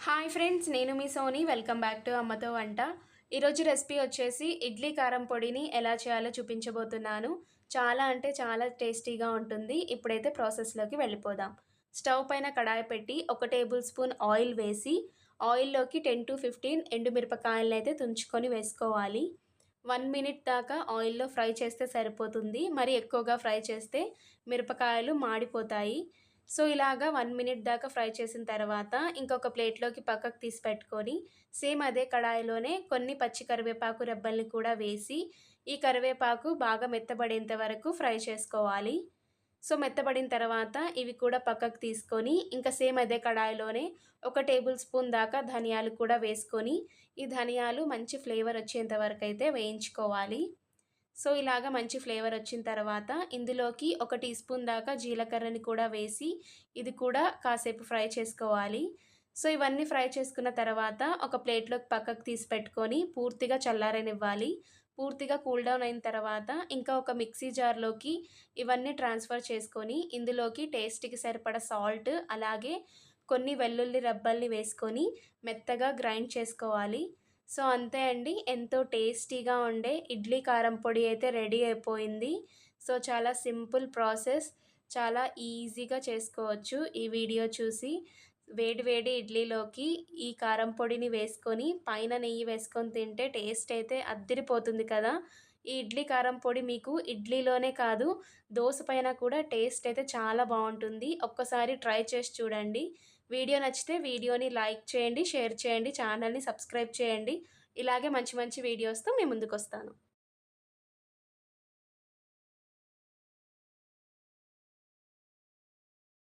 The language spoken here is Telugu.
హాయ్ ఫ్రెండ్స్, నేను మీ సోని. వెల్కమ్ బ్యాక్ టు అమ్మతో వంట. ఈరోజు రెసిపీ వచ్చేసి ఇడ్లీ కారం పొడిని ఎలా చేయాలో చూపించబోతున్నాను. చాలా అంటే చాలా టేస్టీగా ఉంటుంది. ఇప్పుడైతే ప్రాసెస్లోకి వెళ్ళిపోదాం. స్టవ్ పైన కడాయి పెట్టి 1 టేబుల్ స్పూన్ ఆయిల్ వేసి ఆయిల్లోకి 10-15 ఎండుమిరపకాయలను అయితే తుంచుకొని వేసుకోవాలి. 1 మినిట్ దాకా ఆయిల్లో ఫ్రై చేస్తే సరిపోతుంది. మరి ఎక్కువగా ఫ్రై చేస్తే మిరపకాయలు మాడిపోతాయి. సో, ఇలాగా 1 మినిట్ దాకా ఫ్రై చేసిన తర్వాత ఇంకొక ప్లేట్‌లోకి పక్కకు తీసి పెట్టుకొని, సేమ్ అదే కడాయిలోనే కొన్ని పచ్చి కరివేపాకు రెబ్బల్ని కూడా వేసి, ఈ కరివేపాకు బాగా మెత్తబడేంత వరకు ఫ్రై చేసుకోవాలి. సో, మెత్తబడిన తర్వాత ఇవి కూడా పక్కకు తీసుకొని, ఇంకా సేమ్ అదే కడాయిలోనే 1 టేబుల్ స్పూన్ దాకా ధనియాలు కూడా వేసుకొని, ఈ ధనియాలు మంచి ఫ్లేవర్ వచ్చేంత వరకైతే వేయించుకోవాలి. సో, ఇలాగ మంచి ఫ్లేవర్ వచ్చిన తర్వాత ఇందులోకి 1 టీ స్పూన్ దాకా జీలకర్రని కూడా వేసి, ఇది కూడా కాసేపు ఫ్రై చేసుకోవాలి. సో, ఇవన్నీ ఫ్రై చేసుకున్న తర్వాత ఒక ప్లేట్‌లోకి పక్కకు తీసి పెట్టుకొని పూర్తిగా చల్లారనివ్వాలి. పూర్తిగా కూల్ డౌన్ అయిన తర్వాత ఇంకా ఒక మిక్సీ జార్‌లోకి ఇవన్నీ ట్రాన్స్‌ఫర్ చేసుకొని, ఇందులోకి టేస్ట్‌కి సరిపడా సాల్ట్, అలాగే కొన్ని వెల్లుల్లి రెబ్బల్ని వేసుకొని మెత్తగా గ్రైండ్ చేసుకోవాలి. సో, అంతే అండి. ఎంతో టేస్టీగా ఉండే ఇడ్లీ కారం పొడి అయితే రెడీ అయిపోయింది. సో, చాలా సింపుల్ ప్రాసెస్. చాలా ఈజీగా చేసుకోవచ్చు. ఈ వీడియో చూసి వేడి వేడి ఇడ్లీలోకి ఈ కారం పొడిని వేసుకొని పైన నెయ్యి వేసుకొని తింటే టేస్ట్ అయితే అద్దిరిపోతుంది కదా! ఈ ఇడ్లీ కారం పొడి మీకు ఇడ్లీలోనే కాదు, దోస పైన కూడా టేస్ట్ అయితే చాలా బావుంటుంది. ఒక్కసారి ట్రై చేసి చూడండి. వీడియో నచ్చితే వీడియోని లైక్ చేయండి, షేర్ చేయండి, ఛానల్‌ని సబ్స్క్రైబ్ చేయండి. ఇలాగే మంచి మంచి వీడియోస్‌తో మీ ముందుకొస్తాను.